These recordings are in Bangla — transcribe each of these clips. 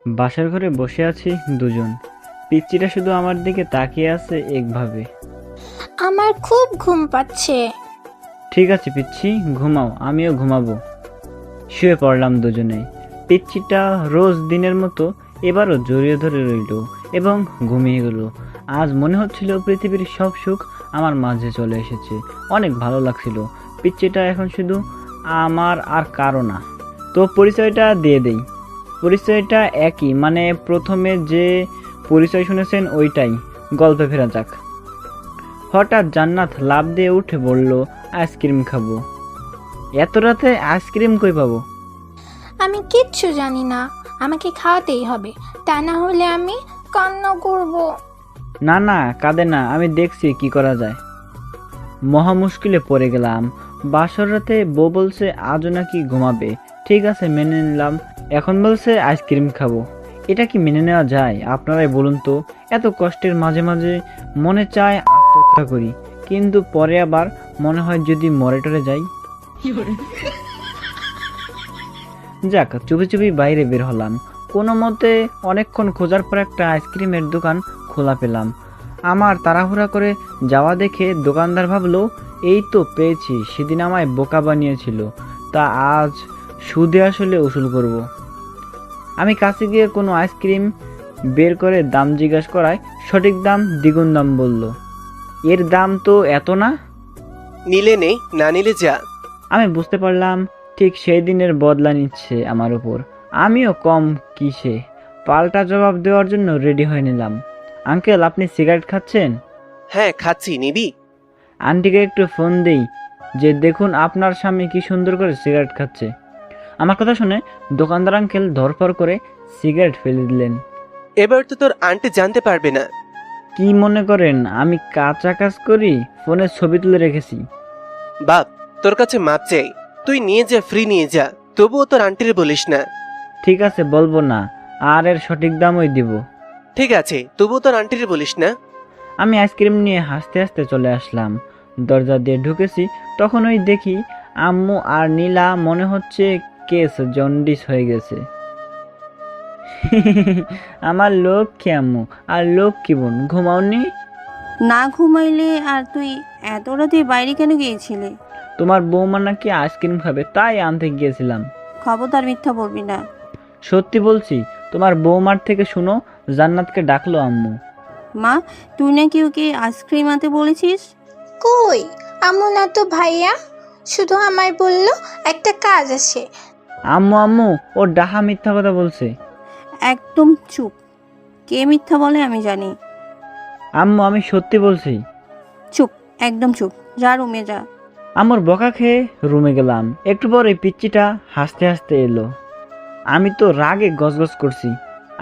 বাসার ঘরে বসে আছি দুজন। পিচ্চিটা শুধু আমার দিকে তাকিয়ে আছে একভাবে। আমার খুব ঘুম পাচ্ছে। ঠিক আছে পিচ্ছি, ঘুমাও, আমিও ঘুমাবো। শুয়ে পড়লাম দুজনেই। পিচ্চিটা রোজ দিনের মতো এবারও জড়িয়ে ধরে রইল এবং ঘুমিয়ে গেল। আজ মনে হচ্ছিল পৃথিবীর সব সুখ আমার মাঝে চলে এসেছে। অনেক ভালো লাগছিল। পিচ্চিটা এখন শুধু আমার আর কারো না। তো পরিচয়টা দিয়ে দেই। পরিচয়টা একই, মানে প্রথমে যে পরিচয় শুনেছেন ওইটাই। গল্পে ফেরা যাক। হঠাৎ জান্নাত লাফ দিয়ে উঠে বলল, আইসক্রিম খাবো। এত রাতে আইসক্রিম কই পাবো? আমি কিচ্ছু জানি না, আমাকে খাওয়াতেই হবে, তা না হলে আমি কান্না করব। না না, কাঁদে না, আমি দেখছি কি করা যায়। মহা মুশকিলে পড়ে গেলাম। বাসর রাতে বউ বলছে আজও নাকি ঘুমাবে। ঠিক আছে, মেনে নিলাম। এখন বলছে আইসক্রিম খাবো। এটা কি মেনে নেওয়া যায়? আপনারাই বলুন তো। এত কষ্টের মাঝে মাঝে মনে চায় আত্মহত্যা করি, কিন্তু পরে আবার মনে হয় যদি মরে টরে যাই। যাক, চুপি চুপি বাইরে বের হলাম। কোনো মতে অনেকক্ষণ খোঁজার পর একটা আইসক্রিমের দোকান খোলা পেলাম। আমার তাড়াহুড়া করে যাওয়া দেখে দোকানদার ভাবলো এই তো পেয়েছি, সেদিন আমায় বোকা বানিয়েছিল, তা আজ সুদে আসলে উসুল করব। আমি কাছে গিয়ে কোনো আইসক্রিম বের করে দাম জিজ্ঞাসা করায় সঠিক দাম দ্বিগুণ দাম বলল। এর দাম তো এত না। নিলে নেই, না নিলে যা। আমি বুঝতে পারলাম ঠিক সেই দিনের বদলা নিচ্ছে আমার উপর। আমিও কম কিসে পাল্টা জবাব দেওয়ার জন্য রেডি হয়ে নিলাম। আঙ্কেল, আপনি সিগারেট খাচ্ছেন? হ্যাঁ খাচ্ছি, নিবি? আন্টিকে একটু ফোন দেই যে দেখুন আপনার স্বামী কি সুন্দর করে সিগারেট খাচ্ছে। আমার কথা শুনে দোকানদার আঙ্কেল ধরফর করে সিগারেট ফেলে দিলেন। এবার তো তোর আন্টি জানতে পারবে না। কি মনে করেন আমি কাঁচা কাজ করি? ফোনের ছবি তুলে রেখেছি। বাপ, তোর কাছে মাপ চাই, তুই নিয়ে যা, ফ্রি নিয়ে যা, তবুও তোর আন্টিরে বলিস না। ঠিক আছে, বলবো না, আর এর সঠিক দামই দিব। ঠিক আছে, তবুও তোর আন্টিরে বলিস না। আমি আইসক্রিম নিয়ে হাসতে হাসতে চলে আসলাম। দরজা দিয়ে ঢুকেছি, তখন ওই দেখি আম্মু আর নীলা। মনে হচ্ছে কেস জন্ডিস হয়ে গেছে। আমার লক্ষ্মী আম্মু আর লক্ষ্মী বোন, ঘুমাওনি? না ঘুমাইলে আর তুই এত রাতে বাইরে কেন গিয়েছিলি? তোমার বৌমা নাকি আইসক্রিম খাবে, তাই আনতে গিয়েছিলাম। খবরদার মিথ্যা বলবি না। সত্যি বলছি। তোমার বৌমার থেকে শুনো, জান্নাতকে ডাকলো আম্মু। মা, তুই নাকি ওকে আইসক্রিম আনতে বলেছিস? কই, আম্মু না তো ভাইয়া, শুধু আমায় বলল একটা কাজ আছে। আম্মু আম্মু, ও ডাহা মিথ্যা কথা বলছে। একদম চুপ। কে মিথ্যা বলে আমি জানি। আম্মু, আমি সত্যি বলছি। চুপ, একদম চুপ, যা রুমে যা। আমার বকা খেয়ে রুমে গেলাম। একটু পরে পিচ্চিটা হাসতে হাসতে এলো। আমি তো রাগে গজগজ করছি।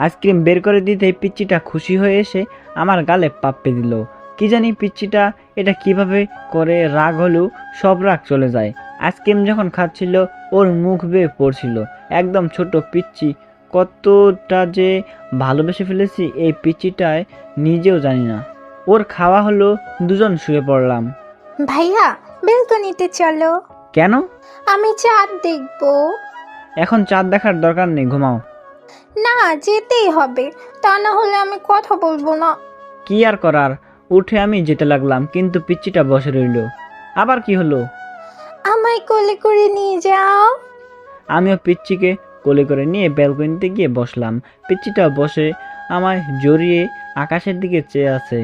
আইসক্রিম বের করে দিতেই পিচ্চিটা খুশি হয়ে এসে আমার গালে পাপ্পে দিল। কি জানি পিচ্চিটা এটা কিভাবে করে, রাগ হলেও সব রাগ চলে যায়। আইসক্রিম যখন খাচ্ছিল ওর মুখ বেয়ে পড়ছিল। একদম ছোট পিচ্চি, কতটা যে ভালোবেসে ফেলেছি এই পিচ্চিটায় নিজেও জানি না। ওর খাওয়া হলো, দুজন শুয়ে পড়লাম। ভাইয়া, বেলকনিতে চলো, কেন? আমি চাঁদ দেখবো। এখন চাঁদ দেখার দরকার নেই, ঘুমাও। না, যেতেই হবে, তা না হলে আমি কথা বলবো না। কি আর করার, উঠে আমি যেতে লাগলাম, কিন্তু পিচ্চিটা বসে রইল। আবার কি হলো? আমায় কোলে করে নিয়ে যাও। আমিও পিচ্চিকে কোলে করে নিয়ে ব্যালকনিতে গিয়ে বসলাম। পিচ্চিটাও বসে আমায় জড়িয়ে আকাশের দিকে চেয়ে আছে,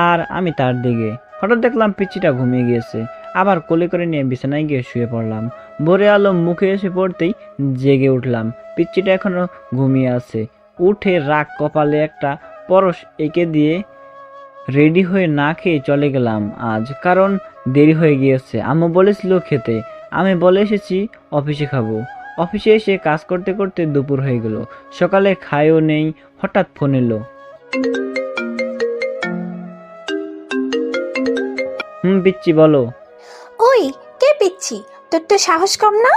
আর আমি তার দিকে। হঠাৎ দেখলাম পিচ্চিটা ঘুমিয়ে গিয়েছে। আবার কোলে করে নিয়ে বিছানায় গিয়ে শুয়ে পড়লাম। ভোরে আলো মুখে এসে পড়তেই জেগে উঠলাম। পিচ্চিটা এখনো ঘুমিয়ে আছে। উঠে রাগ কপালে একটা পরশ এঁকে দিয়ে রেডি হয়ে না খেয়ে চলে গেলাম আজ, কারণ দেরি হয়ে গিয়েছে। আম্মু বলেছিল খেতে, আমি বলে এসেছি অফিসে খাবো। অফিসে এসে কাজ করতে করতে দুপুর হয়ে গেল। সকালে খায়ও নেই, হঠাৎ ফোন এলো। পিচ্চি বলো। ওই, কে পিচ্ছি? তোর তো সাহস কম না?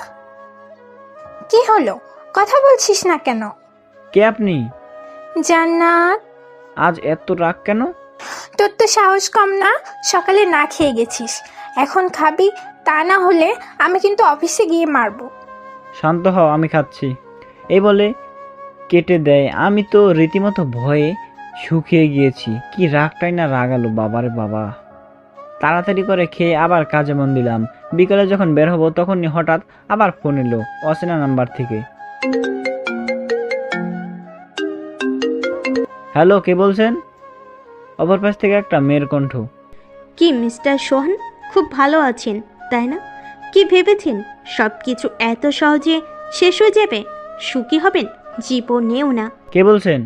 কি হলো, কথা বলছিস না কেন? কে আপনি? জান্নাত। আজ এত রাগ কেন? তোর তো সাহস কম না? সকালে না খেয়ে গেছিস, এখন খাবি, তা না হলে আমি কিন্তু অফিসে গিয়ে মারবো। শান্ত হও, আমি খাচ্ছি। এই বলে কেটে দেয়। আমি তো রীতিমতো ভয়ে শুকিয়ে গিয়েছি। কি রাগটাই না রাগালো, বাবারে বাবা। তাড়াতাড়ি করে খেয়ে আবার কাজে মন দিলাম। বিকালে যখন বের হবো তখনই হঠাৎ আবার ফোন এলো অচেনা নাম্বার থেকে। হ্যালো, কে বলছেন? অপর পাশ থেকে একটা মেয়ের কণ্ঠ। কি মিস্টার সোহান, খুব ভালো আছেন তাই না? কি ভেবেছেন সব কিছু এত সহজে শেষ হয়ে যাবে? সুখী হবেন জীবনেও না। কে বলছেন?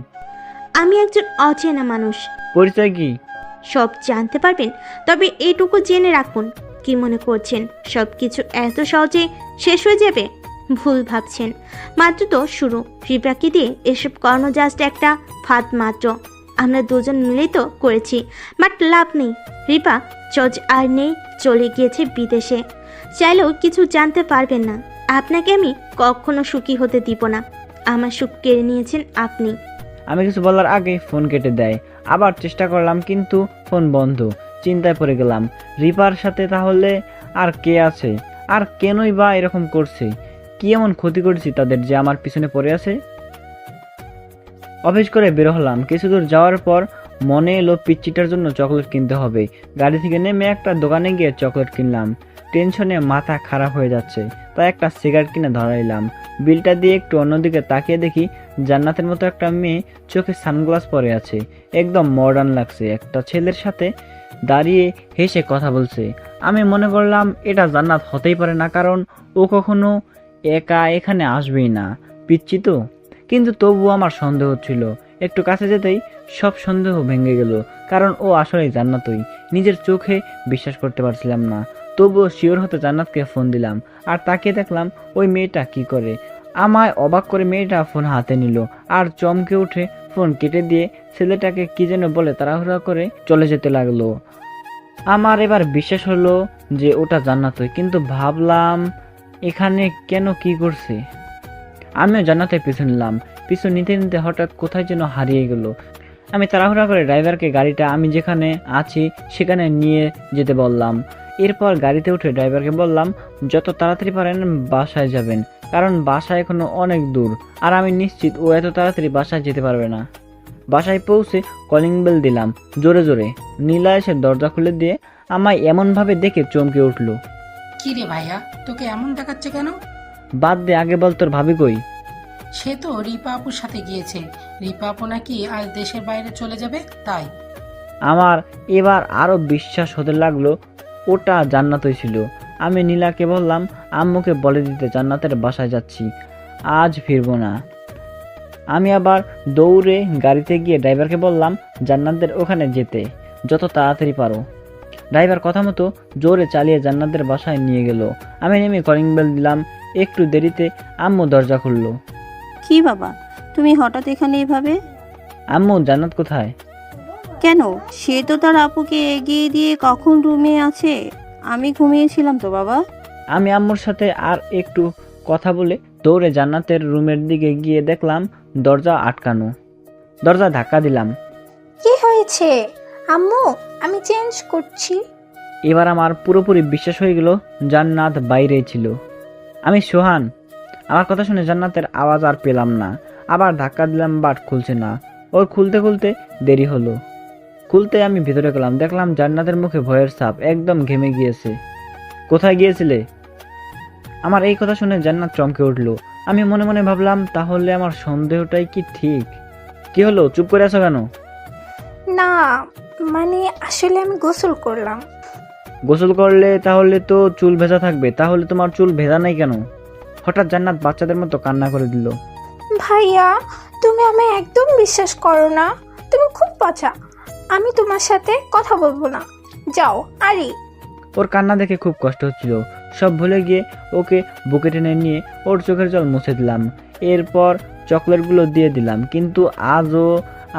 আমি একজন অচেনা মানুষ। পরিচয় কি? সব জানতে পারবেন, তবে এইটুকু জেনে রাখুন। কি মনে করছেন সব কিছু এত সহজে শেষ হয়ে যাবে? ভুল ভাবছেন। মাত্র তো শুরু। রিপাকে দিয়ে এসব কর্ম জাস্ট একটা ফাঁদ মাত্র। আমরা দুজন মিলেই তো করেছি, বাট লাভ নেই। রিপা জজ আর নেই, চলে গিয়েছে বিদেশে। চাইলেও কিছু জানতে পারবেন না। আপনাকে আমি কখনো সুখী হতে দিব না। আমার সুখ কেড়ে নিয়েছেন আপনি। আমি কিছু বলার আগে ফোন কেটে দেয়। আবার চেষ্টা করলাম কিন্তু ফোন বন্ধ। চিন্তায় পড়ে গেলাম, রিপার সাথে তাহলে আর কে আছে? আর কেনই বা এরকম করছে? কি এমন ক্ষতি করেছি তাদের যে আমার পিছনে পড়ে আছে? অফিস করে বের হলাম। কিছু দূর যাওয়ার পর মনে এলো পিচ্চিটার জন্য চকলেট কিনতে হবে। গাড়ি থেকে নেমে একটা দোকানে গিয়ে চকলেট কিনলাম। টেনশনে মাথা খারাপ হয়ে যাচ্ছে, তাই একটা সিগারেট কিনে ধরাইলাম। বিলটা দিয়ে একটু অন্যদিকে তাকিয়ে দেখি জান্নাতের মতো একটা মেয়ে চোখে সানগ্লাস পরে আছে। একদম মডার্ন লাগছে। একটা ছেলের সাথে দাঁড়িয়ে হেসে কথা বলছে। আমি মনে করলাম এটা জান্নাত হতেই পারে না, কারণ ও কখনো একা এখানে আসবেই না, পিচ্চি তো। কিন্তু তবুও আমার সন্দেহ ছিল। একটু কাছে যেতেই সব সন্দেহ ভেঙে গেল, কারণ ও আসলেই জান্নাতই। নিজের চোখে বিশ্বাস করতে পারছিলাম না। তবুও শিওর হতে জান্নাতকে ফোন দিলাম, আর তাকিয়ে দেখলাম ওই মেয়েটা কি করে। আমায় অবাক করে মেয়েটা ফোন হাতে নিল আর চমকে উঠে ফোন কেটে দিয়ে ছেলেটাকে কি যেন বলে তাড়াহুড়া করে চলে যেতে লাগলো। আমার এবার বিশ্বাস হলো যে ওটা জান্নাতই, কিন্তু ভাবলাম এখানে কেন, কি করছে। আমিও জান্নাতের পিছু নিলাম। পিছু নিতে নিতে হঠাৎ কোথায় যেন হারিয়ে গেল। আমি তাড়াহুড়া করে ড্রাইভারকে গাড়িটা আমি যেখানে আছি সেখানে নিয়ে যেতে বললাম। এরপর গাড়িতে উঠে ড্রাইভারকে বললাম যত তাড়াতাড়ি পারেন বাসায় যাবেন, কারণ বাসা এখনো অনেক দূর আর আমি নিশ্চিত ও এত তাড়াতাড়ি বাসায় যেতে পারবে না। বাসায় পৌঁছে কলিং বেল দিলাম জোরে জোরে। নীলা এসে দরজা খুলে দিয়ে আমায় এমনভাবে দেখে চমকে উঠল। কি রে ভাইয়া, তোকে এমন দেখাচ্ছে কেন? বাদ দে, আগে বল তোর ভাবি কই? সে তো রিপা আপুর সাথে গিয়েছে। রিপা আপু নাকি আজ দেশের বাইরে চলে যাবে, তাই। আমার এবার আরো বিশ্বাস হতে লাগলো ওটা জান্নাতই ছিল। আমি নীলাকে বললাম আম্মুকে বলে দিতে জান্নাতের বাসায় যাচ্ছি, আজ ফিরবো না। আমি আবার দৌড়ে গাড়িতে গিয়ে ড্রাইভারকে বললাম জান্নাতদের ওখানে যেতে যত তাড়াতাড়ি পারো। ড্রাইভার কথা মতো জোরে চালিয়ে জান্নাতদের বাসায় নিয়ে গেল। আমি নেমে কলিং বেল দিলাম। একটু দেরিতে আম্মু দরজা খুললো। কি বাবা, তুমি হঠাৎ এখানে এভাবে? আম্মু, জান্নাত কোথায়? কেন? সে তো তার আপুকে এগিয়ে দিয়ে কখন রুমে আছে। আমি ঘুমিয়েছিলাম তো বাবা। আমি আম্মুর সাথে আর একটু কথা বলে দৌড়ে জান্নাতের রুমের দিকে গিয়ে দেখলাম দরজা আটকানো। দরজা ধাক্কা দিলাম। কি হয়েছে আম্মু? আমি চেঞ্জ করছি। এবার আমার পুরোপুরি বিশ্বাস হয়ে গেল জান্নাত বাইরেই ছিল। আমি সোহান। আমার কথা শুনে জান্নাতের আওয়াজ আর পেলাম না। আবার ধাক্কা দিলাম, বাট খুলছে না। ওর খুলতে খুলতে দেরি হলো। খুলতে আমি ভিতরে গেলাম, দেখলাম জান্নাতের মুখে ভয়ের ছাপ, একদম ঘেমে গিয়েছে। কোথায় গিয়েছিলে? আমার এই কথা শুনে জান্নাত চমকে উঠল। আমি মনে মনে ভাবলাম তাহলে আমার সন্দেহটাই কি ঠিক? কি হলো, চুপ করে আছো কেন? না মানে আসলে আমি গোসল করলাম। গোসল করলে তাহলে তো চুল ভেজা থাকবে, তাহলে তোমার চুল ভেজা নাই কেন? হঠাৎ জান্নাত বাচ্চাদের মতো কান্না করে দিল। ভাইয়া, তুমি আমায় একদম বিশ্বাস করো না। তুমি খুব পচা। আমি তোমার সাথে কথা বলবো না। যাও। আরে ওর কান্না দেখে খুব কষ্ট হচ্ছিল। সব ভুলে গিয়ে ওকে বুকে টেনে নিয়ে ওর চোখের জল মুছে দিলাম। এরপর চকলেটগুলো দিয়ে দিলাম, কিন্তু আজও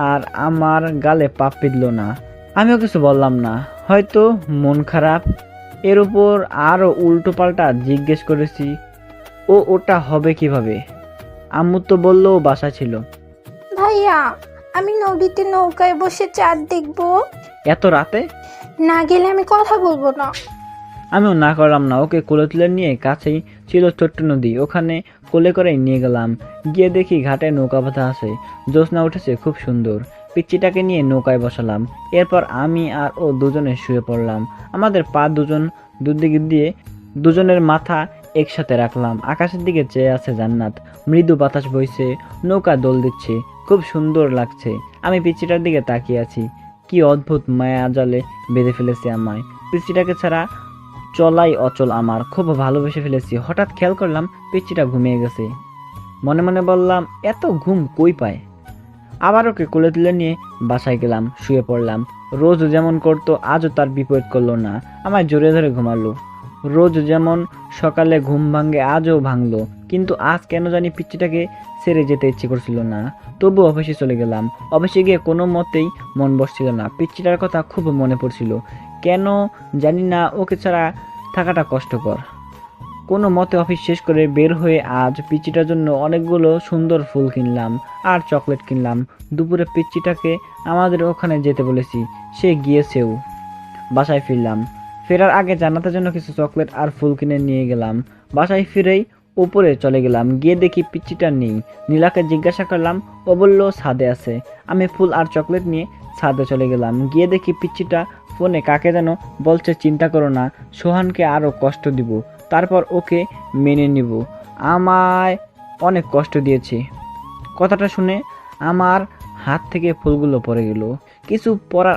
আর আমার গালে পাপ পিঁধল না। আমিও কিছু বললাম না, হয়তো মন খারাপ। এর উপর আরও উল্টো পাল্টা জিজ্ঞেস করেছি ও ওটা হবে কিভাবে। আম্মু তো বললো ও বাসা ছিল। ভাইয়া, আমি নদীতে নৌকায় বসে চাঁদ দেখবো। এত রাতে? না গেলে আমি কথা বলবো না। আমিও না করলাম না, ওকে কোলে তুলে নিয়ে কাছেই ছিল ছোট্ট নদী, ওখানে কোলে করেই নিয়ে গেলাম। গিয়ে দেখি ঘাটে নৌকা বাঁধা আছে, জ্যোৎস্না উঠেছে খুব সুন্দর। পিচ্চিটাকে নিয়ে নৌকায় বসালাম। এরপর আমি আর ও দুজনে শুয়ে পড়লাম। আমাদের পা দুদিকে দিয়ে দুজনের মাথা একসাথে রাখলাম। আকাশের দিকে চেয়ে আছে জান্নাত, মৃদু বাতাস বইছে, নৌকা দোল দিচ্ছে, খুব সুন্দর লাগছে। আমি পিচ্চিটার দিকে তাকিয়ে আছি। কি অদ্ভুত মায়া জালে বেঁধে ফেলেছে আমায়। পিচ্চিটাকে ছাড়া চলাই অচল আমার, খুব ভালোবেসে ফেলেছি। হঠাৎ খেয়াল করলাম পিচ্চিটা ঘুমিয়ে গেছে। মনে মনে বললাম, এত ঘুম কই পায়। আবার ওকে কোলে তুলে নিয়ে বাসায় গেলাম, শুয়ে পড়লাম। রোজ যেমন করতো আজও তার বিপরীত করলো না, আমায় জোরে ধরে ঘুমালো। রোজ যেমন সকালে ঘুম ভাঙে আজও ভাঙলো, কিন্তু আজ কেন জানি পিচ্চিটাকে ছেড়ে যেতে ইচ্ছে করছিল না। তবু অফিসে চলে গেলাম। অফিসে গিয়ে কোনো মতেই মন বসছিল না, পিচ্চিটার কথা খুব মনে পড়ছিল। কেন জানি না, ওকে ছাড়া থাকাটা কষ্টকর। কোনো মতে অফিস শেষ করে বের হয়ে আজ পিচ্চিটার জন্য অনেকগুলো সুন্দর ফুল কিনলাম আর চকলেট কিনলাম। দুপুরে পিচ্চিটাকে আমাদের ওখানে যেতে বলেছি, সে গিয়েছেও। বাসায় ফিরলাম। ফেরার আগে জান্নাতের জন্য কিছু চকলেট আর ফুল কিনে নিয়ে গেলাম। বাসায় ফিরেই উপরে চলে গেলাম। গিয়ে দেখি পিচ্চিটা নেই। নীলাকে জিজ্ঞাসা করলাম, ও বলল ছাদে আছে। আমি ফুল আর চকলেট নিয়ে ছাদে চলে গেলাম। গিয়ে দেখি পিচ্চিটা ফোনে কাকে যেন বলছে, চিন্তা করো না, সোহানকে আরও কষ্ট দিব, তারপর ওকে মেনে নিব। আমায় অনেক কষ্ট দিয়েছে। কথাটা শুনে আমার হাত থেকে ফুলগুলো পড়ে গেল। কিছু পড়ার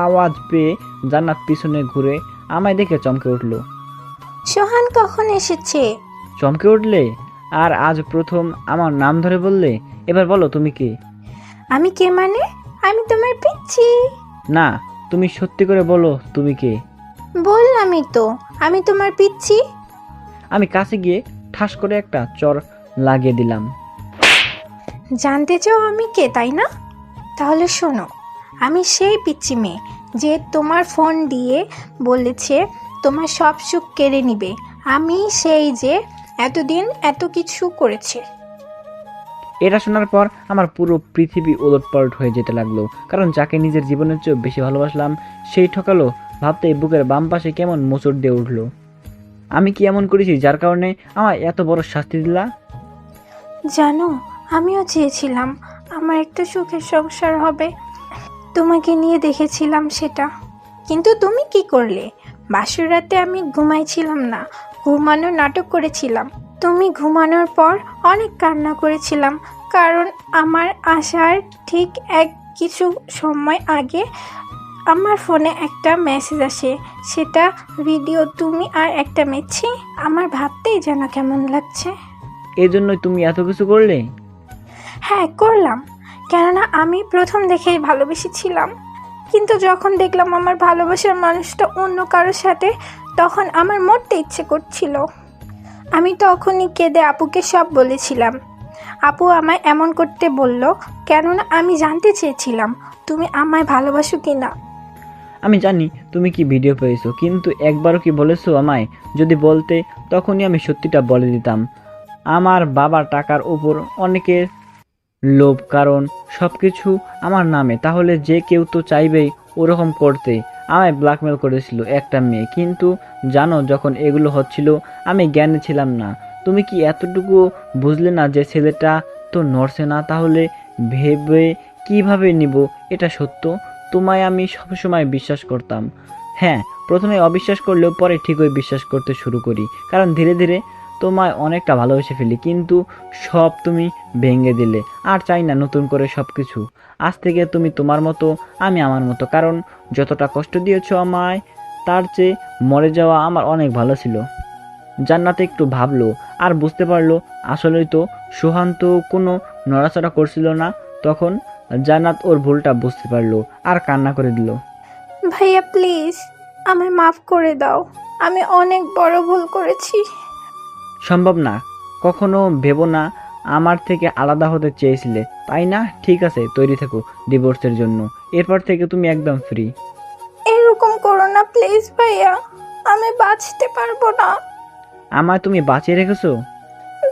আওয়াজ পেয়ে জান্নাত পিছনে ঘুরে আমায় দেখে চমকে উঠল। সোহান কখন এসেছে? চমকে উঠলে? আর আজ প্রথম আমার নাম ধরে বললে? এবার বলো তুমি কে? আমি কে মানে? আমি তোমার পিচ্ছি। না, তুমি সত্যি করে বলো তুমি কে। বললামই তো, আমি তোমার পিচ্ছি। আমি কাছে গিয়ে ঠাস করে একটা চর লাগিয়ে দিলাম। জানতে চাও আমি কে, তাই না? তাহলে শোনো, আমি সেই পিচ্ছি মেয়ে যে তোমার ফোন দিয়ে বলেছে তোমার সব সুখ কেড়ে নিবে। আমি সেই যে এতদিন এত কিছু করেছে। এটা শোনার পর আমার পুরো পৃথিবী ওলটপালট হয়ে যেতে লাগলো। কারণ যাকে নিজের জীবনের চেয়েও বেশি ভালোবাসলাম সেই ঠকালো। ভাবতেই বুকের বাম পাশে কেমন মোচড় দিয়ে উঠলো। আমি কি এমন করেছি যার কারণে আমার এত বড় শাস্তি দিলা? জানো, আমিও চেয়েছিলাম আমার একটা সুখের সংসার হবে, তোমাকে নিয়ে দেখেছিলাম সেটা। কিন্তু তুমি কি করলে? বাসর রাতে আমি ঘুমাইছিলাম না, ঘুমানোর নাটক করেছিলাম। তুমি ঘুমানোর পর অনেক কান্না করেছিলাম, কারণ আমার আসার ঠিক কিছু সময় আগে আমার ফোনে একটা মেসেজ আসে, সেটা ভিডিও, তুমি আর একটা মেয়েছি। আমার ভাবতেই যেন কেমন লাগছে। এই জন্যই তুমি এত কিছু করলে? হ্যাঁ, করলাম। কেননা আমি প্রথম দেখেই ভালোবেসেছিলাম, কিন্তু যখন দেখলাম আমার ভালোবাসার মানুষটা অন্য কারোর সাথে, তখন আমার মরতে ইচ্ছে করছিল। আমি তখনই কেঁদে আপুকে সব বলেছিলাম। আপু আমায় এমন করতে বলল কেননা আমি জানতে চেয়েছিলাম তুমি আমায় ভালোবাসো কি না। আমি জানি তুমি কি ভিডিও পেয়েছো, কিন্তু একবারও কি বলেছো আমায়? যদি বলতে তখনই আমি সত্যিটা বলে দিতাম। আমার বাবার টাকার উপর অনেকের লোভ, কারণ সব কিছু আমার নামে, তাহলে যে কেউ তো চাইবেই ওরকম করতে। আমায় ব্ল্যাকমেল করেছিল একটা মেয়ে, কিন্তু জানো যখন এগুলো হচ্ছিল আমি জ্ঞানে ছিলাম না। তুমি কি এতটুকু বুঝলে না যে ছেলেটা তো নড়ছে না? তাহলে ভেবে কিভাবে নিব এটা সত্য? তোমায় আমি সবসময় বিশ্বাস করতাম। হ্যাঁ, প্রথমে অবিশ্বাস করলেও পরে ঠিকই বিশ্বাস করতে শুরু করি, কারণ ধীরে ধীরে তোমায় অনেকটা ভালোবেসে ফেলি। কিন্তু সব তুমি ভেঙে দিলে। আর চাই না নতুন করে সব কিছু। আজ থেকে তুমি তোমার মতো, আমি আমার মতো। কারণ যতটা কষ্ট দিয়েছো আমায়, তার চেয়ে মরে যাওয়া আমার অনেক ভালো ছিল। জান্নাত একটু ভাবলো আর বুঝতে পারলো আসলেই তো সোহান তো কোনো নড়াচড়া করছিল না। তখন জান্নাত ওর ভুলটা বুঝতে পারলো আর কান্না করে দিল। ভাইয়া প্লিজ আমায় মাফ করে দাও, আমি অনেক বড় ভুল করেছি। সম্ভব না, কখনো ভেবো না আমার থেকে আলাদা হতে চেয়েছিলে, তাই না? ঠিক আছে, তৈরি থেকো ডিভোর্সের জন্য। এরপর থেকে তুমি একদম ফ্রি। এরকম করো না প্লিজ ভাইয়া, আমি বাঁচতে পারবো না। আমায় তুমি বাঁচিয়ে রেখেছো।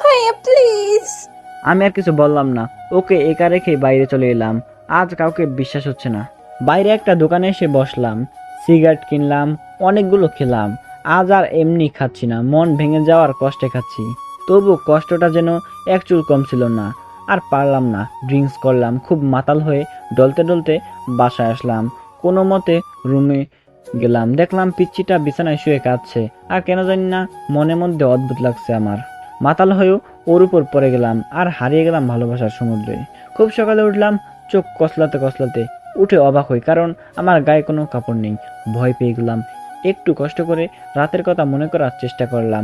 ভাইয়া প্লিজ। আমি আর কিছু বললাম না, ওকে একা রেখে বাইরে চলে এলাম। আজ কাউকে বিশ্বাস হচ্ছে না। বাইরে একটা দোকানে এসে বসলাম, সিগারেট কিনলাম, অনেকগুলো খেলাম। আজ আর এমনি খাচ্ছি না, মন ভেঙে যাওয়ার কষ্টে খাচ্ছি। তবু কষ্টটা যেন এক চুল কম ছিল না। আর পারলাম না, ড্রিঙ্কস করলাম, খুব মাতাল হয়ে ডলতে ডলতে বাসায় আসলাম। কোনো মতে রুমে গেলাম, দেখলাম পিচ্চিটা বিছানায় শুয়ে কাঁদছে। আর কেন জানি না মনের মধ্যে অদ্ভুত লাগছে আমার। মাতাল হয়েও ওর উপর পড়ে গেলাম আর হারিয়ে গেলাম ভালোবাসার সমুদ্রে। খুব সকালে উঠলাম, চোখ কসলাতে কসলাতে উঠে অবাক হই, কারণ আমার গায়ে কোনো কাপড় নেই। ভয় পেয়ে গেলাম। একটু কষ্ট করে রাতের কথা মনে করার চেষ্টা করলাম,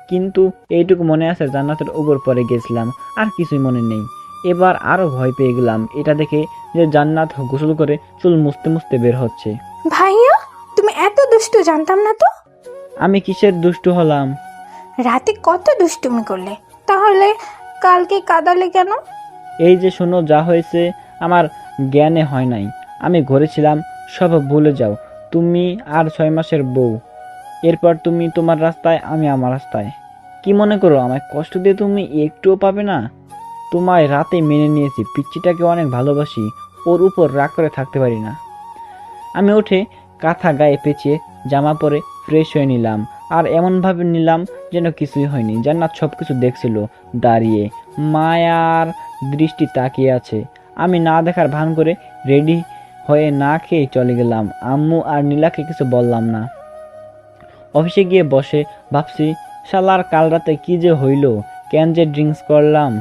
কিন্তু এইটুকু মনে আছে জান্নাতের উপর পরে গেছিলাম, আর কিছুই মনে নেই। এবার আরো ভয় পেয়ে গেলাম এটা দেখে যে জান্নাত গোসল করে চুল মুছতে মুছতে বের হচ্ছে। ভাইয়া, তুমি এত দুষ্টু, জানতাম না তো। আমি কিসের দুষ্টু হলাম? রাতে কত দুষ্টুমি করলে, তাহলে কালকে কাঁদালে কেন? এই যে শোনো, যা হয়েছে আমার জ্ঞানে হয় নাই। আমি ঘরে ছিলাম, সব ভুলে যাও। তুমি আর 6 মাসের বউ, এরপর তুমি তোমার রাস্তায়, আমি আমার রাস্তায়। কি মনে করো আমায় কষ্ট দিয়ে তুমি একটুও পাবে না? তোমায় রাতে মেনে নিয়েছি, পিচ্চিটাকে অনেক ভালোবাসি, ওর উপর রাগ করে থাকতে পারি না। আমি উঠে কাঁথা গায়ে পেঁচিয়ে জামা পরে ফ্রেশ হয়ে নিলাম, আর এমনভাবে নিলাম যেন কিছুই হয়নি। জান্নাত সব কিছু দেখছিল দাঁড়িয়ে, মায়ার দৃষ্টি তাকিয়ে আছে। আমি না দেখার ভান করে রেডি হয়ে না খেয়ে চলে গেলাম। আম্মু আর নীলাকে কিছু বললাম না। অফিসে গিয়ে বসে ভাবছি, শালার কাল রাতে কি যে হইল, কেন যে ড্রিঙ্কস করলাম,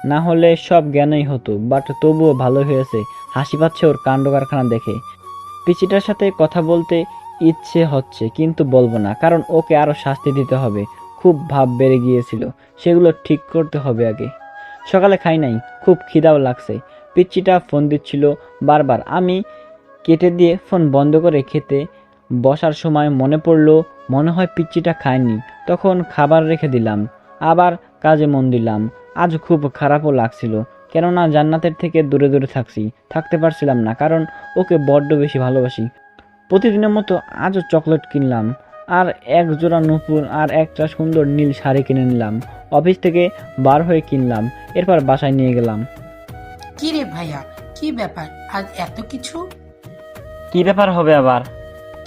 না হলে সব জ্ঞানই হতো। বাট তবুও ভালো হয়েছে, হাসি পাচ্ছে ওর কাণ্ড কারখানা দেখে। পিচিটার সাথে কথা বলতে ইচ্ছে হচ্ছে, কিন্তু বলবো না, কারণ ওকে আরো শাস্তি দিতে হবে। খুব ভাব বেড়ে গিয়েছিল, সেগুলো ঠিক করতে হবে আগে। সকালে খাই নাই, খুব খিদাও লাগছে। পিচ্চিটা ফোন দিচ্ছিল বারবার, আমি কেটে দিয়ে ফোন বন্ধ করে খেতে বসার সময় মনে পড়লো মনে হয় পিচ্চিটা খায়নি। তখন খাবার রেখে দিলাম, আবার কাজে মন দিলাম। আজ খুব খারাপও লাগছিল, কেননা জান্নাতের থেকে দূরে দূরে থাকতে পারছিলাম না, কারণ ওকে বড্ড বেশি ভালোবাসি। প্রতিদিনের মতো আজও চকলেট কিনলাম, আর এক জোড়া নূপুর আর একটা সুন্দর নীল শাড়ি কিনে নিলাম। অফিস থেকে বার হয়ে কিনলাম, এরপর বাসায় নিয়ে গেলাম। কি রে ভাইয়া, কি ব্যাপার আজ এত কিছু? কি ব্যাপার হবে আবার?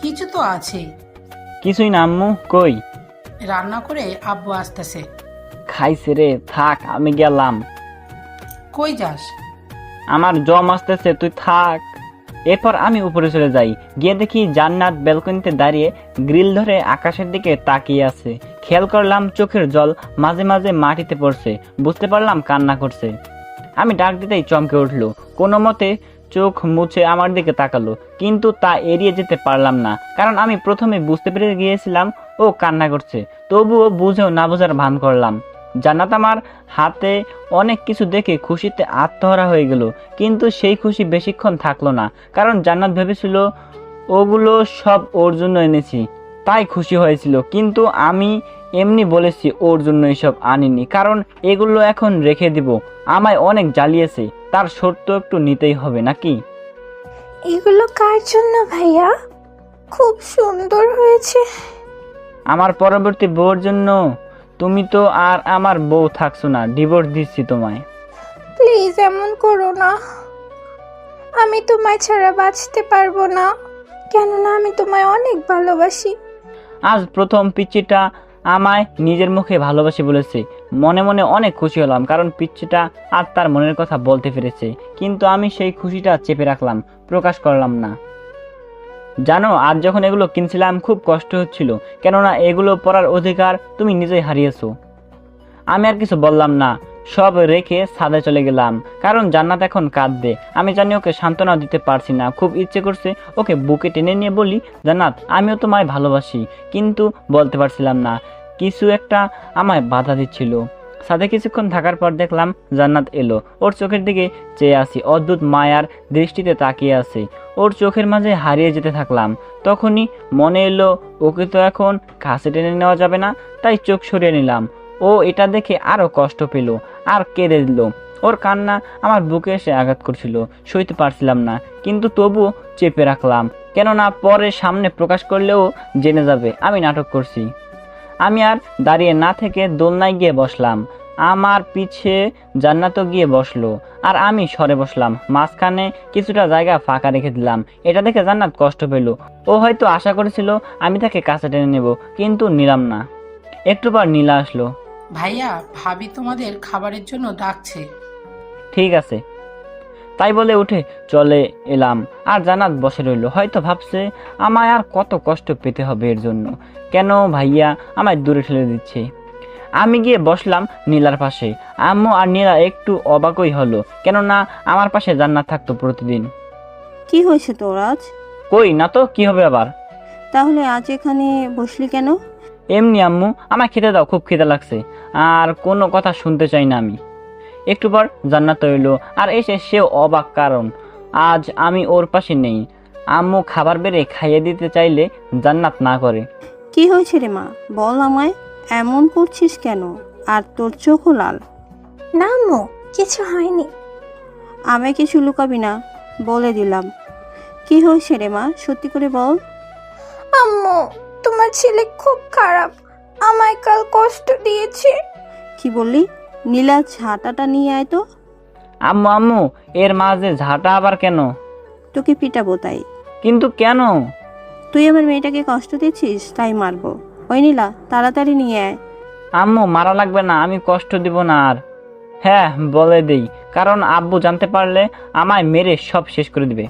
কিছু তো আছে। কিছুই না আম্মু, কই? রান্না করে আব্বু আসতেছে। খাইছে রে, থাক আমি গেলাম। কই যাস? আমার জম আসতেছে, তুই থাক। এরপর আমি উপরে চলে যাই, গিয়ে দেখি জান্নাত ব্যালকনিতে দাঁড়িয়ে গ্রিল ধরে আকাশের দিকে তাকিয়ে আছে। খেয়াল করলাম চোখের জল মাঝে মাঝে মাটিতে পড়ছে, বুঝতে পারলাম কান্না করছে। আমি ডাক দিতেই চমকে উঠলো, কোনো মতে চোখ মুছে আমার দিকে তাকালো, কিন্তু তা এড়িয়ে যেতে পারলাম না, কারণ আমি প্রথমে বুঝতে পেরে গিয়েছিলাম ও কান্না করছে। তবুও বুঝেও না বোঝার ভান করলাম। জান্নাত আমার হাতে অনেক কিছু দেখে খুশিতে আত্মহারা হয়ে গেল, কিন্তু সেই খুশি বেশিক্ষণ থাকলো না, কারণ জান্নাত ভেবেছিল ওগুলো সব ওর জন্য এনেছি, তাই খুশি হয়েছিল। কিন্তু আমি এমনি বলেছি ওর জন্য এসব আনিনি, কারণ এগুলো এখন রেখে দিব। আমায় অনেক জ্বালিয়েছে, তার সত্য একটু নিতেই হবে নাকি? এগুলো কার জন্য ভাইয়া? খুব সুন্দর হয়েছে। আমার পরবর্তী বউর জন্য। তুমি তো আর আমার বউ থাকছো না, ডিভোর্স দিচ্ছি তোমায়। প্লিজ এমন করো না, আমি তোমায় ছাড়া বাঁচতে পারবো না, কেননা আমি তোমায় অনেক ভালোবাসি। আজ প্রথম পিচ্চিটা আমায় নিজের মুখে ভালোবাসি বলেছে। মনে মনে অনেক খুশি হলাম, কারণ পিচ্চিটা আজ তার মনের কথা বলতে পেরেছে। কিন্তু আমি সেই খুশিটা চেপে রাখলাম, প্রকাশ করলাম না। জানো, আজ যখন এগুলো কিনছিলাম খুব কষ্ট হচ্ছিল, কেননা এগুলো পরার অধিকার তুমি নিজেই হারিয়েছো। আমি আর কিছু বললাম না, সব রেখে ছাদে চলে গেলাম, কারণ জান্নাত এখন কাঁদবে। আমি জানি ওকে সান্ত্বনা দিতে পারছি না, খুব ইচ্ছে করছে ওকে বুকে টেনে নিয়ে বলি, জান্নাত আমিও তোমায় ভালোবাসি, কিন্তু বলতে পারছিলাম না, কিছু একটা আমায় বাধা দিচ্ছিল। ছাদে কিছুক্ষণ থাকার পর দেখলাম জান্নাত এলো, ওর চোখের দিকে চেয়ে আসি, অদ্ভুত মায়ার দৃষ্টিতে তাকিয়ে আছে। ওর চোখের মাঝে হারিয়ে যেতে থাকলাম। তখনই মনে এলো ওকে তো এখন কাছে টেনে নেওয়া যাবে না, তাই চোখ সরিয়ে নিলাম। ও এটা দেখে আরো কষ্ট পেল আর কেঁদে দিল। ওর কান্না আমার বুকে এসে আঘাত করছিল, সইতে পারছিলাম না, কিন্তু তবুও চেপে রাখলাম, কেননা পরে সামনে প্রকাশ করলেও জেনে যাবে আমি নাটক করছি। আমি আর দাঁড়িয়ে না থেকে দোলনায় গিয়ে বসলাম। আমার পিছে জান্নাতও গিয়ে বসলো আর আমি সরে বসলাম। মাঝখানে কিছুটা জায়গা ফাঁকা রেখে দিলাম। এটা দেখে জান্নাত কষ্ট পেল। ও হয়তো আশা করেছিল আমি তাকে কাছে টেনে নেব, কিন্তু নিলাম না। একটু পর নীলা আসলো। ভাইয়া, ভাবি তোমাদের খাবারের জন্য ডাকছে। ঠিক আছে, তাই বলে উঠে চলে এলাম। আর জান্নাত বসে রইল, হয়তো ভাবছে আমায় আর কত কষ্ট পেতে হবে এর জন্য। কেন ভাইয়া আমায় দূরে ঠেলে দিচ্ছে। আমি গিয়ে বসলাম নীলার পাশে। আম্মু আর নীলা একটু অবাকই হলো, কেননা আমার পাশে জান্নাত থাকতো প্রতিদিন। কি হয়েছে তোর আজ? কই না তো, কি হবে আবার? তাহলে আজ এখানে বসলি কেন? এমনি আম্মু, আমায় খেতে দাও, খুব খিদে লাগছে। আর কোনো কথা শুনতে চাই না আমি। একটু পর জান্নাত এলো আর এসে সেও অবাক, কারণ আজ আমি ওর পাশে নেই। আম্মু খাবার বেড়ে খাইয়ে দিতে চাইলে জান্নাত না করে। কি হয়েছে রে মা, বল আমায়। এমন করছিস কেন? আর তোর চোখও লাল। না আম্মু, কিছু হয়নি। আমায় কিছু লুকাবি না, বলে দিলাম। কি হয়েছে রে মা, সত্যি করে বল। আম্মু, তোমার ছেলে খুব খারাপ, আমায় কাল কষ্ট দিয়েছে। কি বললি? নীলা, ঝাঁটাটা নিয়ে আয় তো। আম্মু আম্মু, এর মাঝে ঝাঁটা আবার কেন? তোকে পিটাবো তাই। কিন্তু কেন? তুই আমার মেয়েটাকে কষ্ট দিচ্ছিস, তাই মারবো। ওই নীলা, তাড়াতাড়ি নিয়ে আয়। আম্মু মারা লাগবে না, আমি কষ্ট দিব না আর। হ্যাঁ বলে দেই, কারণ আব্বু জানতে পারলে আমায় মেরে সব শেষ করে দিবে।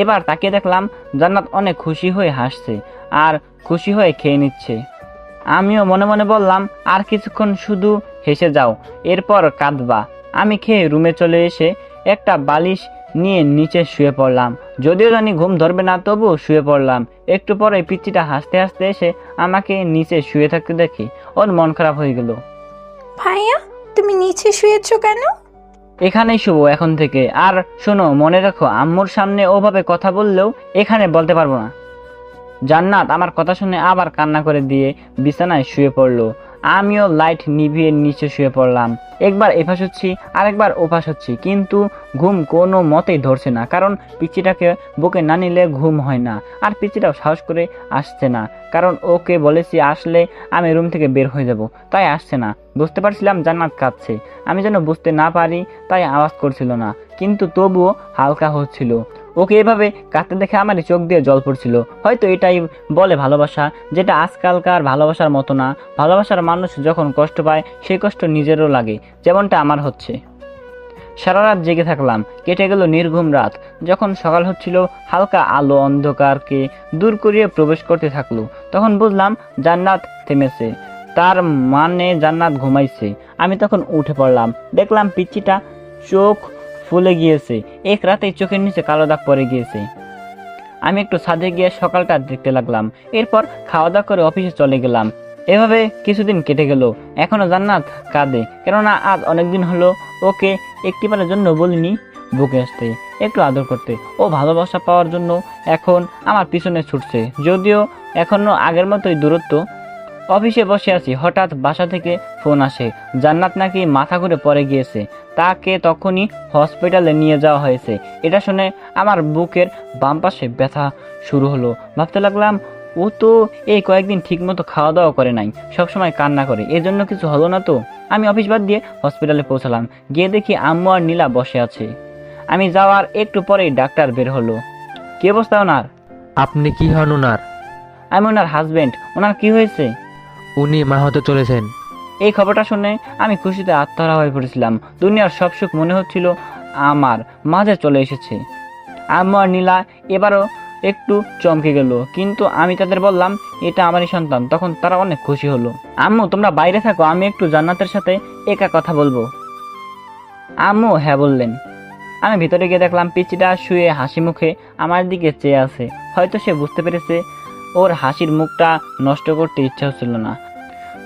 এবার তাকিয়ে দেখলাম জান্নাত অনেক খুশি হয়ে হাসছে আর খুশি হয়ে খেয়ে নিচ্ছে। আমিও মনে মনে বললাম, আর কিছুক্ষণ শুধু হেসে যাও, এরপর কাঁদবা। আমি খেয়ে রুমে চলে এসে একটা বালিশ নিয়ে নিচে শুয়ে পড়লাম। যদিও জানি ঘুম ধরবে না, তবুও শুয়ে পড়লাম। একটু পরে পিচ্চিটা হাসতে হাসতে এসে আমাকে নিচে শুয়ে থাকতে দেখে ওর মন খারাপ হয়ে গেল। ভাইয়া, তুমি নিচে শুয়েছো কেন? এখানেই শুবো এখন থেকে। আর শোনো, মনে রাখো আম্মুর সামনে ওভাবে কথা বললেও এখানে বলতে পারবো না। জান্নাত আমার কথা শুনে আবার কান্না করে দিয়ে বিছানায় শুয়ে পড়লো। আমিও লাইট নিভিয়ে নিচে শুয়ে পড়লাম। একবার এপাশ হচ্ছি আরেকবার ওপাশ হচ্ছি, কিন্তু ঘুম কোনো মতেই ধরছে না, কারণ পিচ্চিটাকে বুকে না নিলে ঘুম হয় না। আর পিচ্চিটাও সাহস করে আসছে না, কারণ ওকে বলেছি আসলে আমি রুম থেকে বের হয়ে যাব, তাই আসছে না। বুঝতে পারছিলাম জান্নাত কাঁদছে, আমি যেন বুঝতে না পারি তাই আওয়াজ করছিল না, কিন্তু তবুও হালকা হচ্ছিল। ওকে এভাবে কাঁদতে দেখে আমারই চোখ দিয়ে জল পড়ছিল। হয়তো এটাই বলে ভালোবাসা, যেটা আজকালকার ভালোবাসার মতো না। ভালোবাসার মানুষ যখন কষ্ট পায় সেই কষ্ট নিজেরও লাগে, যেমনটা আমার হচ্ছে। সারা রাত জেগে থাকলাম, কেটে গেল নির্ঘুম রাত। যখন সকাল হচ্ছিল হালকা আলো অন্ধকারকে দূর করিয়ে প্রবেশ করতে থাকলো, তখন বুঝলাম জান্নাত থেমেছে, তার মানে জান্নাত ঘুমাইছে। আমি তখন উঠে পড়লাম, দেখলাম পিচ্চিটা চোখ ফুলে গিয়েছে, এক রাতেই চোখের নিচে কালো দাগ পড়ে গিয়েছে। আমি একটু ছাদে গিয়ে সকালটা দেখতে লাগলাম, এরপর খাওয়া দাওয়া করে অফিসে চলে গেলাম। এভাবে কিছুদিন কেটে গেল। এখনো জান্নাত কাঁদে, কেননা আজ অনেকদিন হলো ওকে একটিবারের জন্য বলিনি বুকে আসতে, একটু আদর করতে। ও ভালোবাসা পাওয়ার জন্য এখন আমার পিছনে ছুটছে, যদিও এখনো আগের মতোই দূরত্ব। অফিসে বসে আছি, হঠাৎ বাসা থেকে ফোন আসে, জান্নাত নাকি মাথা ঘুরে পড়ে গিয়েছে, তাকে তখনই হসপিটালে নিয়ে যাওয়া হয়েছে। এটা শুনে আমার বুকের বাম পাশে ব্যথা শুরু হলো। ভাবতে লাগলাম, ও তো এই কয়েকদিন ঠিকমতো খাওয়া দাওয়া করে নাই, সবসময় কান্না করে, এর জন্য কিছু হলো না তো? আমি অফিস বাদ দিয়ে হসপিটালে পৌঁছালাম। গিয়ে দেখি আম্মু আর নীলা বসে আছে। আমি যাওয়ার একটু পরেই ডাক্তার বের হলো। কি অবস্থা ওনার? আপনি কি হন ওনার? আমি ওনার হাজবেন্ড। ওনার কি হয়েছে? উনি মা হতে চলেছেন। এই খবরটা শুনে আমি খুশিতে আত্মহারা হয়ে পড়েছিলাম। দুনিয়ার সব সুখ মনে হচ্ছিল আমার মাঝে চলে এসেছে। আম্মু আর নীলা এবারও একটু চমকে গেল, কিন্তু আমি তাদের বললাম এটা আমারই সন্তান। তখন তারা অনেক খুশি হলো। আম্মু তোমরা বাইরে থাকো, আমি একটু জান্নাতের সাথে একা কথা বলবো। আম্মু হ্যাঁ বললেন। আমি ভিতরে গিয়ে দেখলাম পিচ্চিটা শুয়ে হাসি মুখে আমার দিকে চেয়ে আছে। হয়তো সে বুঝতে পেরেছে ওর হাসির মুখটা নষ্ট করতে ইচ্ছা হচ্ছিল না।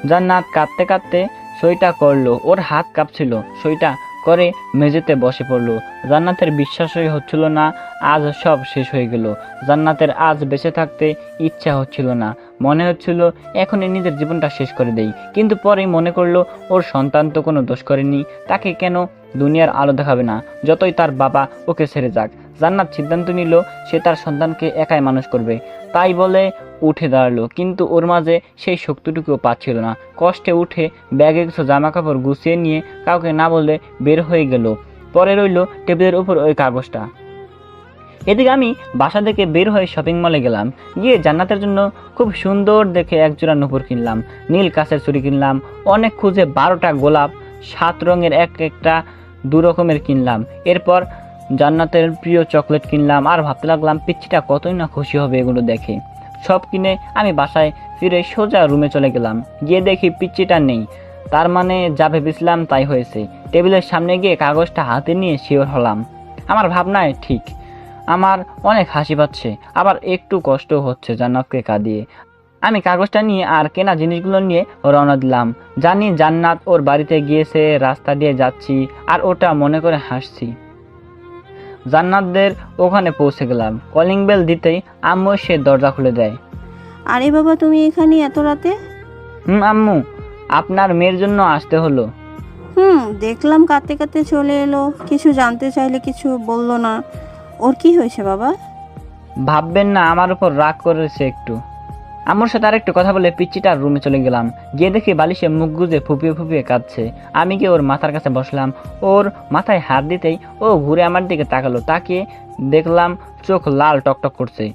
জান্নাত কাঁদতে কাঁদতে সইটা করলো, ওর হাত কাঁপছিল। সইটা করে মেঝেতে বসে পড়লো। জান্নাতের বিশ্বাসই হচ্ছিল না আজ সব শেষ হয়ে গেল। জান্নাতের আজ বেঁচে থাকতে ইচ্ছা হচ্ছিল না, মনে হচ্ছিল এখনই নিজের জীবনটা শেষ করে দেই। কিন্তু পরেই মনে করলো ওর সন্তান তো কোনো দোষ করেনি, তাকে কেন দুনিয়ার আলো দেখাবে না, যতই তার বাবা ওকে ছেড়ে যাক। জান্নাত সিদ্ধান্ত নিল সে তার সন্তানকে একাই মানুষ করবে। তাই বলে উঠে দাঁড়ালো, কিন্তু ওর মাঝে সেই শক্তিটুকুও পাচ্ছিল না। কষ্টে উঠে ব্যাগে কিছু জামা কাপড় গুছিয়ে নিয়ে কাউকে না বলে বের হয়ে গেল। পরে রইল টেবিলের উপর ওই কাগজটা। এদিকে আমি বাসা থেকে বের হয়ে শপিং মলে গেলাম। গিয়ে জান্নাতের জন্য খুব সুন্দর দেখে একজোড়া নুপুর কিনলাম, নীল কাঁচের চুড়ি কিনলাম, অনেক খুঁজে 12টা গোলাপ 7 রঙের একটা 2 রকমের কিনলাম। এরপর জান্নাতের প্রিয় চকলেট কিনলাম আর ভাবতে লাগলাম পিচ্চিটা কতই না খুশি হবে এগুলো দেখে। সব কিনে আমি বাসায় ফিরে সোজা রুমে চলে গেলাম। গিয়ে দেখি পিচ্চিটা নেই। তার মানে যা ভেবেছিলাম তাই হয়েছে। টেবিলের সামনে গিয়ে কাগজটা হাতে নিয়ে শিওর হলাম আমার ভাবনায় ঠিক। আমার অনেক হাসি পাচ্ছে, আবার একটু কষ্ট হচ্ছে জান্নাতকে কাঁদিয়ে। আমি কাগজটা নিয়ে আর কেনা জিনিসগুলো নিয়ে রওনা দিলাম। জানি জান্নাত ওর বাড়িতে গিয়েছে, রাস্তা দিয়ে যাচ্ছি আর ওটা মনে করে হাসছি। জান্নাতদের ওখানে পৌঁছে গেলাম। কলিং বেল দিতেই আম্মু সে দরজা খুলে দেয়। আরে বাবা, তুমি এখানে এত রাতে? আম্মু, আপনার মেয়ের জন্য আসতে হলো। দেখলাম কাঁদতে কাঁদতে চলে এলো। কিছু জানতে চাইলে কিছু বললো না। ওর কি হয়েছে বাবা? ভাববেন না আমার উপর রাগ করেছে একটু। আম্মুর সাথে আরেকটু কথা বলে পিচ্চিটার রুমে চলে গেলাম। গিয়ে দেখি বালিশে মুখ গুজে ফুপিয়ে ফুপিয়ে কাঁদছে। আমি গিয়ে ওর মাথার কাছে বসলাম। ওর মাথায় হাত দিতেই ও ঘুরে আমার দিকে তাকালো। তাকিয়ে দেখলাম চোখ লাল টকটক করছে।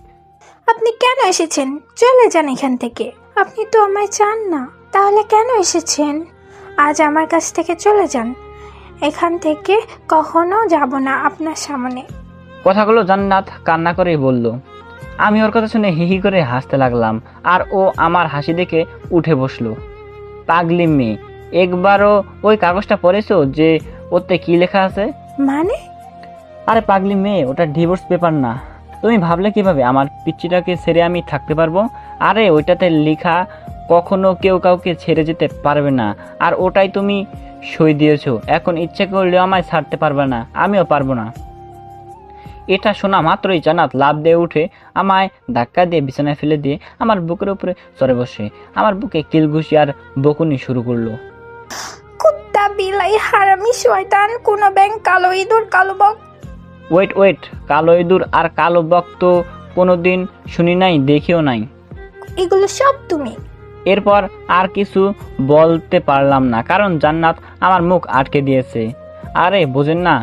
আপনি কেন এসেছেন? চলে যান এখান থেকে। আপনি তো আমায় চান না, তাহলে কেন এসেছেন? আজ আমার কাছ থেকে চলে যান। এখান থেকে কখনো যাব না আপনার সামনে। কথাগুলো জান্নাত কান্না করেই বলল। আমি ওর কথা শুনে হিহি করে হাসতে লাগলাম আর ও আমার হাসি দেখে উঠে বসলো। পাগলি মেয়ে, একবারও ওই কাগজটা পড়েছো যে ওতে কি লেখা আছে? মানে? আরে পাগলি মেয়ে, ওটা ডিভোর্স পেপার না। তুমি ভাবলে কিভাবে আমার পিচ্চিটাকে ছেড়ে আমি থাকতে পারবো? আরে ওইটাতে লেখা কখনো কেউ কাউকে ছেড়ে যেতে পারবে না, আর ওটাই তুমি সই দিয়েছো। এখন ইচ্ছে করলেও আমায় ছাড়তে পারবে না, আমিও পারবো না। এটা শোনা মাত্রই জান্নাত লাফ দিয়ে উঠে আমায় ধাক্কা দিয়ে বিছানায় ফেলে দিয়ে আমার বুকের উপরে চড়ে বসে আমার বুকে কিলঘুষি আর বকুনি শুরু করলো। কুত্তা, বিলাই, হারামি, শয়তান, কোন ব্যাং, কালো ইঁদুর, কালো বক। ওয়েট, কালো ইঁদুর আর কালো বক তো কোনোদিন শুনি নাই, দেখিও নাই। এগুলো সব তুমি। এরপর আর কিছু বলতে পারলাম না, কারণ জান্নাত আমার মুখ আটকে দিয়েছে। আরে বোঝেন না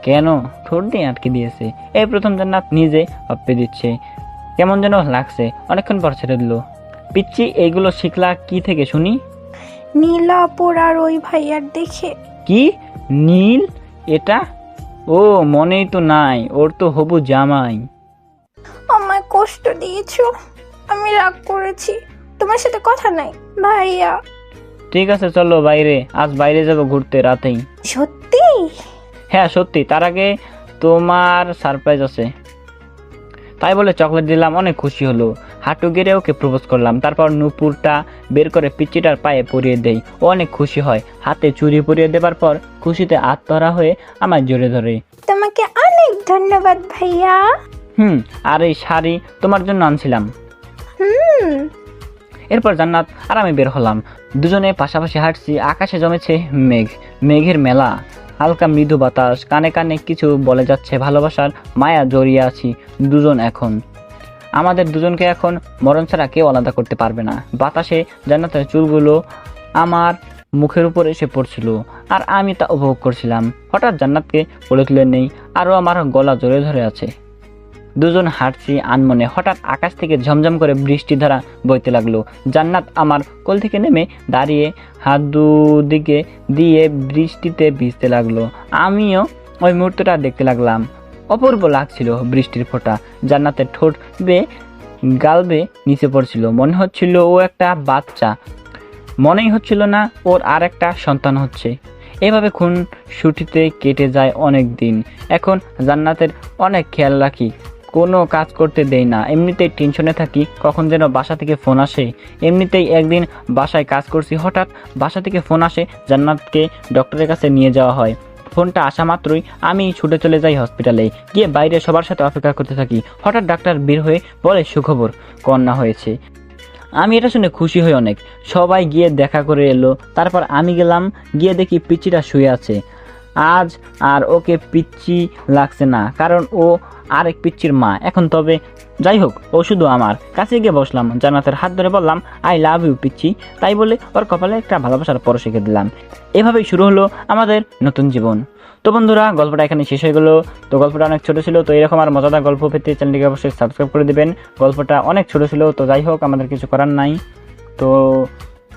কেন ঠোঁট দিয়ে আটকে দিয়েছে? এই প্রথম জান্নাত নিজে হপ্পে দিচ্ছে, কেমন যেন লাগছে। অনেকক্ষণ পর ছেড়ে দিল। পিচ্ছি, এইগুলো শিখলা কি থেকে শুনি? নীলাপুর আর ওই ভাইয়ার দেখে। কি নীল? এটা ও মনেই তো নাই, ওর তো হবু জামাই। আমায় কষ্ট দিয়েছো, আমি রাগ করেছি। তোমার সাথে কথা নাই ভাইয়া। ঠিক আছে চলো বাইরে, আজ বাইরে যাব ঘুরতে রাতেই। সত্যি? হ্যাঁ সত্যি, তার আগে তোমার সারপ্রাইজ আছে। তাই বলে চকলেট দিলাম, অনেক খুশি হলো। হাঁটু গেড়ে ওকে প্রপোজ করলাম। তারপর নূপুরটা বের করে পিচ্চিটার পায়ে পরিয়ে দেই। ও অনেক খুশি হয়। হাতে চুড়ি পরিয়ে দেবার পর খুশিতে আত্মহারা হয়ে আমায় জড়িয়ে ধরে। তোমাকে অনেক ধন্যবাদ ভাইয়া। আর এই শাড়ি তোমার জন্য আনছিলাম। এরপর জান্নাত আর আমি বের হলাম। দুজনে পাশাপাশি হাঁটছি। আকাশে জমেছে মেঘ, মেঘের মেলা। হালকা মৃদু বাতাস, কানে কানে কিছু বলে যাচ্ছে। ভালোবাসার মায়া জড়িয়ে আছি দুজন এখন। আমাদের দুজনকে এখন মরণ ছাড়া কেউ আলাদা করতে পারবে না। বাতাসে জান্নাতের চুলগুলো আমার মুখের উপর এসে পড়ছিল আর আমি তা উপভোগ করছিলাম। হঠাৎ জান্নাতকে কোলে তুলে নেই, আরও আমার গলা জড়িয়ে ধরে আছে। দুজন হাঁটছি আনমনে। হঠাৎ আকাশ থেকে ঝমঝম করে বৃষ্টি ধারা বইতে লাগলো। জান্নাত আমার কোল থেকে নেমে দাঁড়িয়ে হাত দুদিকে দিয়ে বৃষ্টিতে ভিজতে লাগলো। আমিও ওই মুহূর্তটা দেখতে লাগলাম। অপূর্ব লাগছিল বৃষ্টির ফোঁটা জান্নাতের ঠোঁট বেয়ে গাল বেয়ে নিচে পড়ছিল। মনে হচ্ছিল ও একটা বাচ্চা, মনেই হচ্ছিল না ওর আর একটা সন্তান হচ্ছে। এভাবে খুনসুটিতে কেটে যায় অনেক দিন। এখন জান্নাতের অনেক খেয়াল রাখি, কোনো কাজ করতে দেই না। এমনিতেই টেনশনে থাকি, কখন যেন বাসা থেকে ফোন আসে। এমনিতেই একদিন বাসায় কাজ করছি, হঠাৎ বাসা থেকে ফোন আসে। জান্নাতকে ডক্টরের কাছে নিয়ে যাওয়া হয়। ফোনটা আসা মাত্রই আমি ছুটে চলে যাই হসপিটালে। গিয়ে বাইরে সবার সাথে অপেক্ষা করতে থাকি। হঠাৎ ডাক্তার বের হয়ে বলে সুখবর, কন্যা হয়েছে। আমি এটা শুনে খুশি হই অনেক। সবাই গিয়ে দেখা করে এলো। তারপর আমি গেলাম, গিয়ে দেখি পিচ্চিটা শুয়ে আছে। আজ আর ওকে পিচ্চি লাগছে না, কারণ ও আরেক পিচ্চির মা। এখন তবে যাই হোক, ও শুধু আমার কাছে গিয়ে বসলাম, জান্নাতের হাত ধরে বললাম আই লাভ ইউ পিচ্চি। তাই বলে ওর কপালে একটা ভালোবাসার পরশ এঁকে দিলাম। এভাবেই শুরু হলো আমাদের নতুন জীবন। তো বন্ধুরা, গল্পটা এখানে শেষ হয়ে গেলো। তো গল্পটা অনেক ছোট ছিল, তো এরকম আর মজাদার গল্প পেতে চ্যানেলটিকে অবশ্যই সাবস্ক্রাইব করে দিবেন। গল্পটা অনেক ছোট ছিল, তো যাই হোক, আমাদের কিছু করার নাই। তো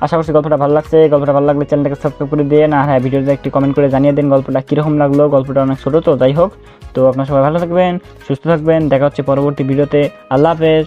আশা করছি গল্পটা ভালো লাগছে। গল্পটা ভালো লাগলে চ্যানেলটাকে সাবস্ক্রাইব করে দিয়ে আর হ্যাঁ, ভিডিওতে একটি কমেন্ট করে জানিয়ে দিন গল্পটা কীরকম লাগলো। গল্পটা অনেক ছোটো, তো যাই হোক, তো আপনারা সবাই ভালো থাকবেন, সুস্থ থাকবেন। দেখা হচ্ছে পরবর্তী ভিডিওতে। আল্লাহ হাফেজ।